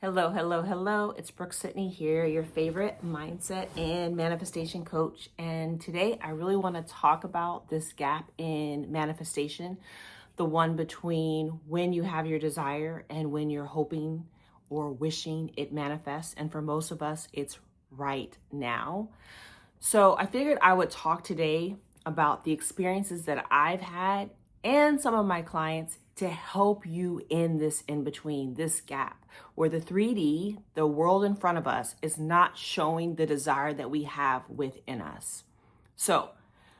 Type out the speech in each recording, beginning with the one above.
Hello, hello, hello. It's Brooke-Sidney here, your favorite mindset and manifestation coach. And today I really want to talk about this gap in manifestation, the one between when you have your desire and when you're hoping or wishing it manifests. And for most of us, it's right now. So I figured I would talk today about the experiences that I've had and some of my clients to help you in this in between, this gap where the 3D, the world in front of us, is not showing the desire that we have within us. So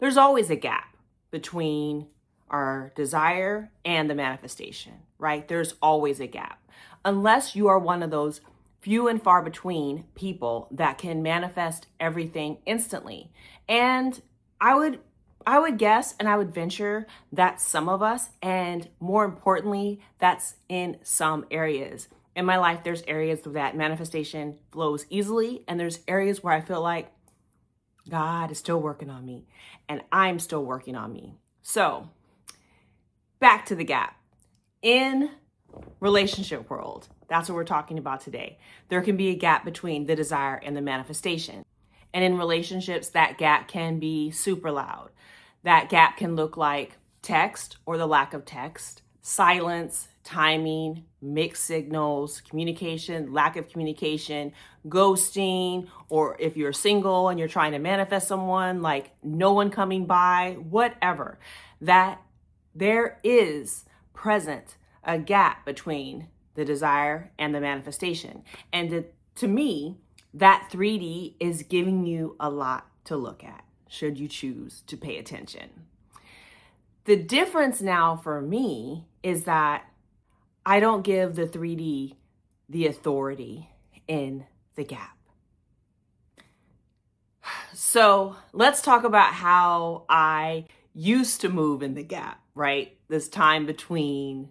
there's always a gap between our desire and the manifestation, right? There's always a gap. Unless you are one of those few and far between people that can manifest everything instantly. And I would guess and I would venture that some of us, and more importantly, that's in some areas. In my life, there's areas that manifestation flows easily, and there's areas where I feel like God is still working on me, and I'm still working on me. So, back to the gap. In relationship world, that's what we're talking about today. There can be a gap between the desire and the manifestation. And in relationships, that gap can be super loud. That gap can look like text or the lack of text, silence, timing, mixed signals, communication, lack of communication, ghosting, or if you're single and you're trying to manifest someone, like no one coming by, whatever. That there is present a gap between the desire and the manifestation. And to me, that 3D is giving you a lot to look at, should you choose to pay attention. The difference now for me is that I don't give the 3D the authority in the gap. So let's talk about how I used to move in the gap, right? This time between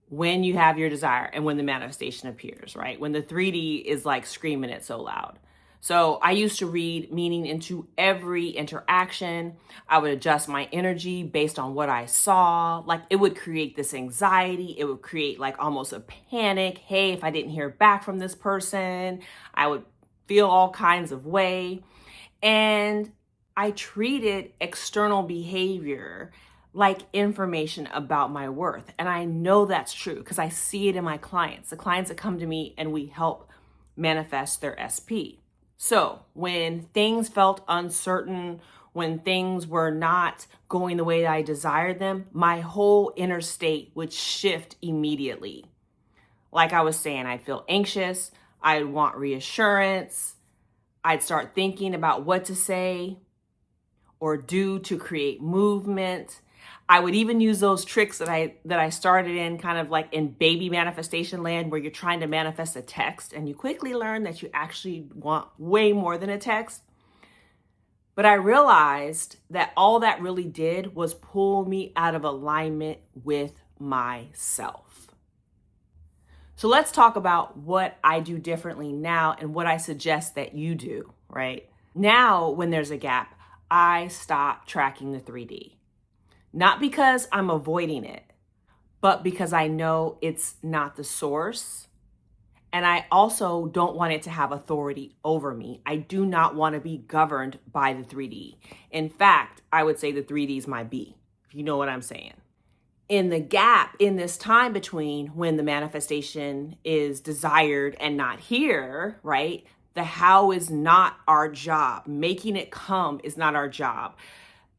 when you have your desire and when the manifestation appears, right? When the 3D is like screaming it so loud. So I used to read meaning into every interaction. I would adjust my energy based on what I saw. Like it would create this anxiety. It would create like almost a panic. Hey, if I didn't hear back from this person, I would feel all kinds of way. And I treated external behavior like information about my worth. And I know that's true because I see it in my clients, the clients that come to me and we help manifest their SP. So when things felt uncertain, when things were not going the way that I desired them, my whole inner state would shift immediately. Like I was saying, I'd feel anxious, I'd want reassurance, I'd start thinking about what to say or do to create movement. I would even use those tricks that I started in kind of like in baby manifestation land, where you're trying to manifest a text and you quickly learn that you actually want way more than a text. But I realized that all that really did was pull me out of alignment with myself. So let's talk about what I do differently now and what I suggest that you do, right? Now, when there's a gap, I stop tracking the 3D. Not because I'm avoiding it, but because I know it's not the source. And I also don't want it to have authority over me. I do not want to be governed by the 3D. In fact, I would say the 3D is my B, if you know what I'm saying. In the gap, in this time between when the manifestation is desired and not here, right? The how is not our job. Making it come is not our job.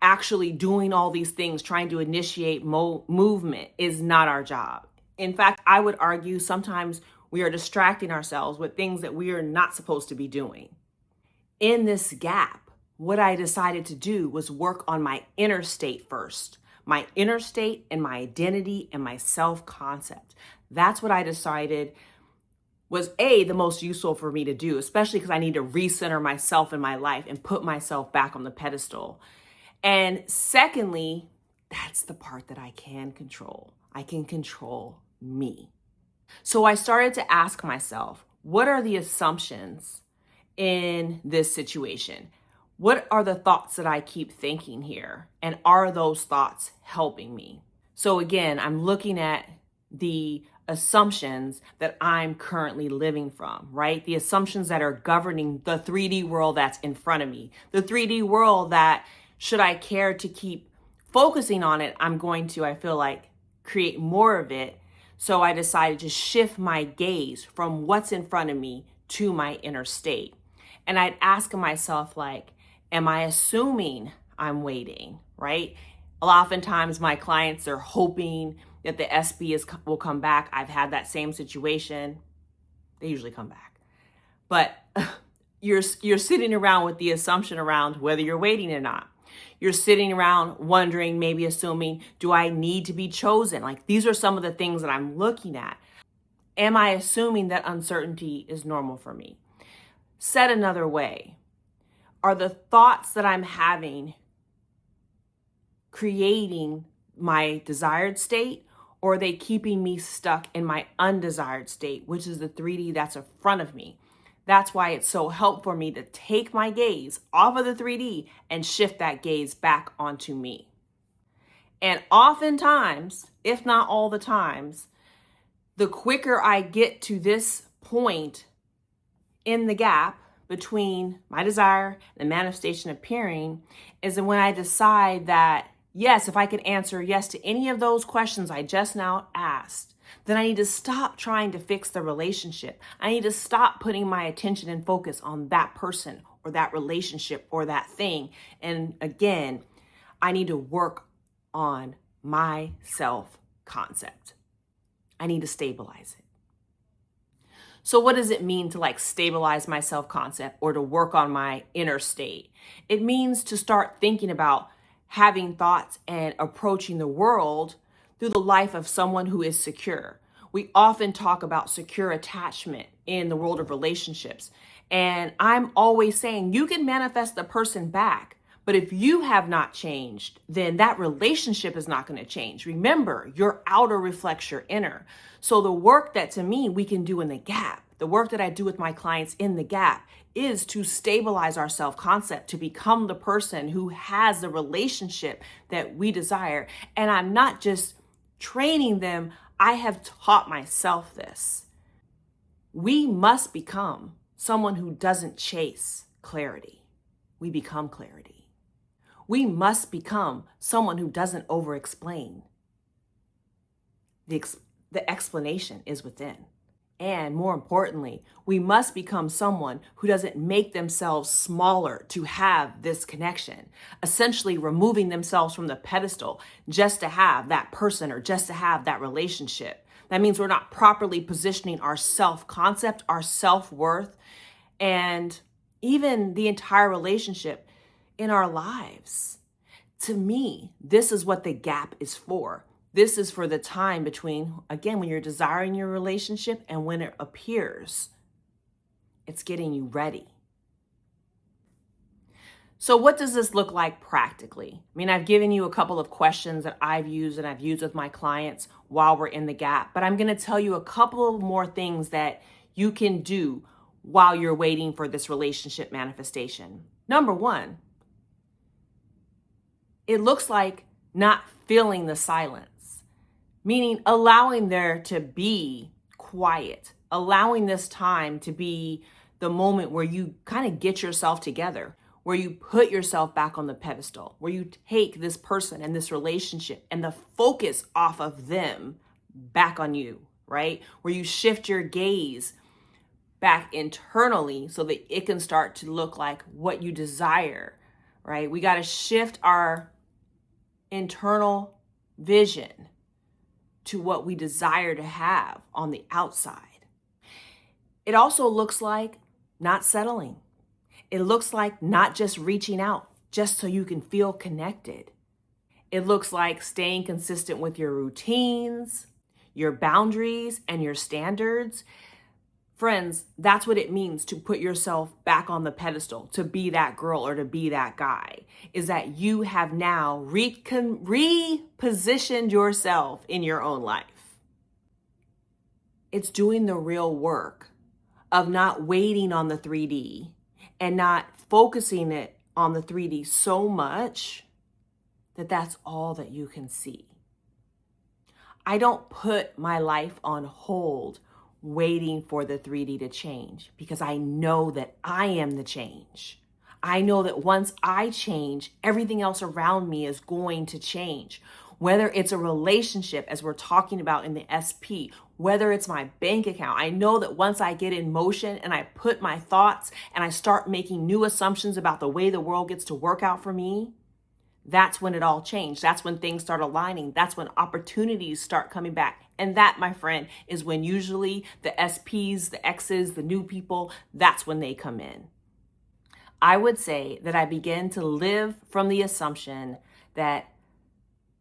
Actually doing all these things, trying to initiate movement is not our job. In fact, I would argue sometimes we are distracting ourselves with things that we are not supposed to be doing. In this gap, what I decided to do was work on my inner state first. My inner state and my identity and my self-concept. That's what I decided was the most useful for me to do, especially because I need to recenter myself in my life and put myself back on the pedestal. And secondly, that's the part that I can control. I can control me. So I started to ask myself, what are the assumptions in this situation? What are the thoughts that I keep thinking here? And are those thoughts helping me? So again, I'm looking at the assumptions that I'm currently living from, right? The assumptions that are governing the 3D world that's in front of me. The 3D world that, should I care to keep focusing on it, I'm going to, I feel like, create more of it. So I decided to shift my gaze from what's in front of me to my inner state. And I'd ask myself, like, am I assuming I'm waiting, right? Oftentimes my clients are hoping that the SB will come back. I've had that same situation. They usually come back. But you're sitting around with the assumption around whether you're waiting or not. You're sitting around wondering, maybe assuming, do I need to be chosen? Like, these are some of the things that I'm looking at. Am I assuming that uncertainty is normal for me? Said another way, are the thoughts that I'm having creating my desired state, or are they keeping me stuck in my undesired state, which is the 3D that's in front of me? That's why it's so helpful for me to take my gaze off of the 3D and shift that gaze back onto me. And oftentimes, if not all the times, the quicker I get to this point in the gap between my desire and the manifestation appearing is when I decide that, yes, if I can answer yes to any of those questions I just now asked, then I need to stop trying to fix the relationship. I need to stop putting my attention and focus on that person or that relationship or that thing. And again, I need to work on my self-concept. I need to stabilize it. So what does it mean to like stabilize my self-concept or to work on my inner state? It means to start thinking about having thoughts and approaching the world through the life of someone who is secure. We often talk about secure attachment in the world of relationships. And I'm always saying you can manifest the person back, but if you have not changed, then that relationship is not going to change. Remember, your outer reflects your inner. So the work that to me we can do in the gap, the work that I do with my clients in the gap is to stabilize our self-concept, to become the person who has the relationship that we desire. And I'm not just training them, I have taught myself this. We must become someone who doesn't chase clarity. We become clarity. We must become someone who doesn't over-explain. The explanation is within. And more importantly, we must become someone who doesn't make themselves smaller to have this connection, essentially removing themselves from the pedestal just to have that person or just to have that relationship. That means we're not properly positioning our self-concept, our self-worth, and even the entire relationship in our lives. To me, this is what the gap is for. This is for the time between, again, when you're desiring your relationship and when it appears. It's getting you ready. So what does this look like practically? I mean, I've given you a couple of questions that I've used and I've used with my clients while we're in the gap, but I'm going to tell you a couple more things that you can do while you're waiting for this relationship manifestation. Number one, it looks like not feeling the silence. Meaning allowing there to be quiet, allowing this time to be the moment where you kind of get yourself together, where you put yourself back on the pedestal, where you take this person and this relationship and the focus off of them back on you, right? Where you shift your gaze back internally so that it can start to look like what you desire, right? We got to shift our internal vision to what we desire to have on the outside. It also looks like not settling. It looks like not just reaching out just so you can feel connected. It looks like staying consistent with your routines, your boundaries, and your standards. Friends, that's what it means to put yourself back on the pedestal, to be that girl or to be that guy, is that you have now repositioned yourself in your own life. It's doing the real work of not waiting on the 3D and not focusing it on the 3D so much that that's all that you can see. I don't put my life on hold waiting for the 3D to change, because I know that I am the change. I know that once I change, everything else around me is going to change. Whether it's a relationship, as we're talking about in the SP, whether it's my bank account, I know that once I get in motion and I put my thoughts and I start making new assumptions about the way the world gets to work out for me, that's when it all changed. That's when things start aligning. That's when opportunities start coming back. And that, my friend, is when usually the SPs, the X's, the new people, that's when they come in. I would say that I begin to live from the assumption that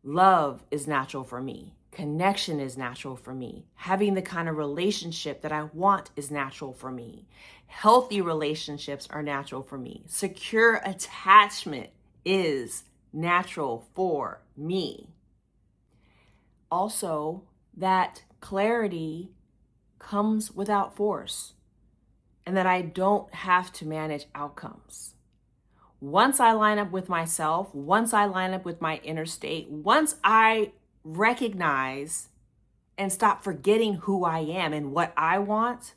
love is natural for me. Connection is natural for me. Having the kind of relationship that I want is natural for me. Healthy relationships are natural for me. Secure attachment is natural for me. Also, that clarity comes without force, and that I don't have to manage outcomes. Once I line up with myself, once I line up with my inner state, once I recognize and stop forgetting who I am and what I want,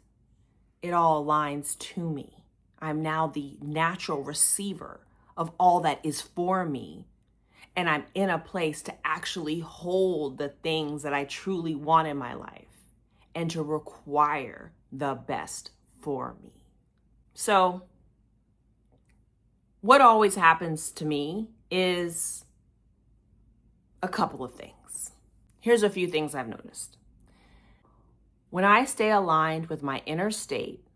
it all aligns to me. I'm now the natural receiver of all that is for me. And I'm in a place to actually hold the things that I truly want in my life and to require the best for me. So, what always happens to me is a couple of things. Here's a few things I've noticed. When I stay aligned with my inner state,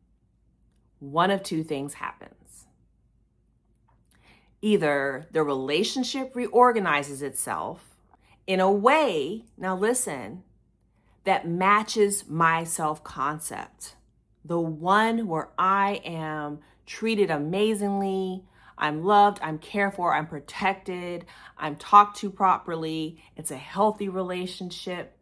one of two things happens. Either the relationship reorganizes itself in a way, now listen, that matches my self-concept. The one where I am treated amazingly, I'm loved, I'm cared for, I'm protected, I'm talked to properly, it's a healthy relationship.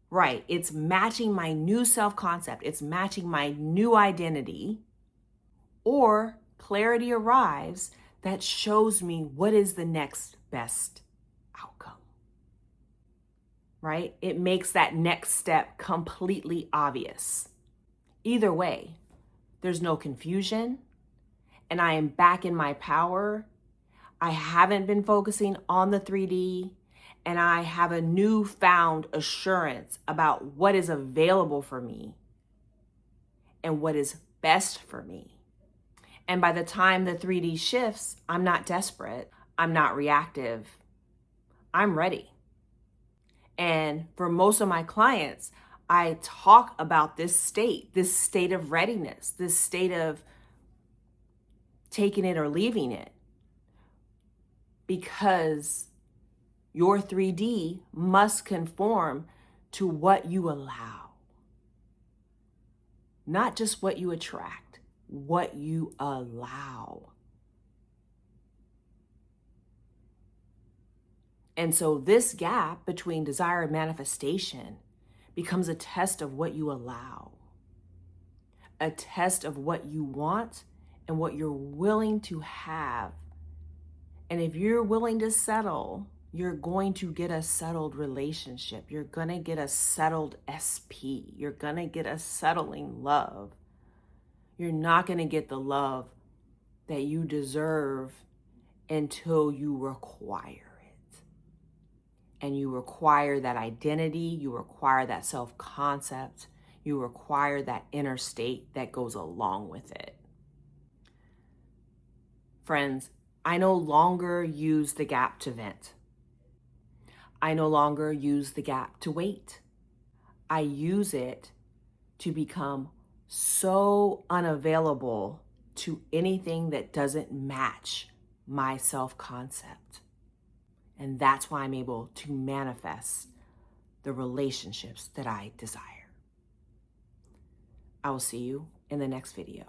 Right, it's matching my new self-concept, it's matching my new identity, or clarity arrives that shows me what is the next best outcome, right? It makes that next step completely obvious. Either way, there's no confusion, and I am back in my power. I haven't been focusing on the 3D, and I have a newfound assurance about what is available for me and what is best for me. And by the time the 3D shifts, I'm not desperate. I'm not reactive. I'm ready. And for most of my clients, I talk about this state of readiness, this state of taking it or leaving it. Because your 3D must conform to what you allow. Not just what you attract. What you allow. And so this gap between desire and manifestation becomes a test of what you allow, a test of what you want and what you're willing to have. And if you're willing to settle, you're going to get a settled relationship. You're going to get a settled SP. You're going to get a settling love. You're not going to get the love that you deserve until you require it. And you require that identity, you require that self-concept, you require that inner state that goes along with it. Friends, I no longer use the gap to vent. I no longer use the gap to wait. I use it to become so unavailable to anything that doesn't match my self-concept. And that's why I'm able to manifest the relationships that I desire. I will see you in the next video.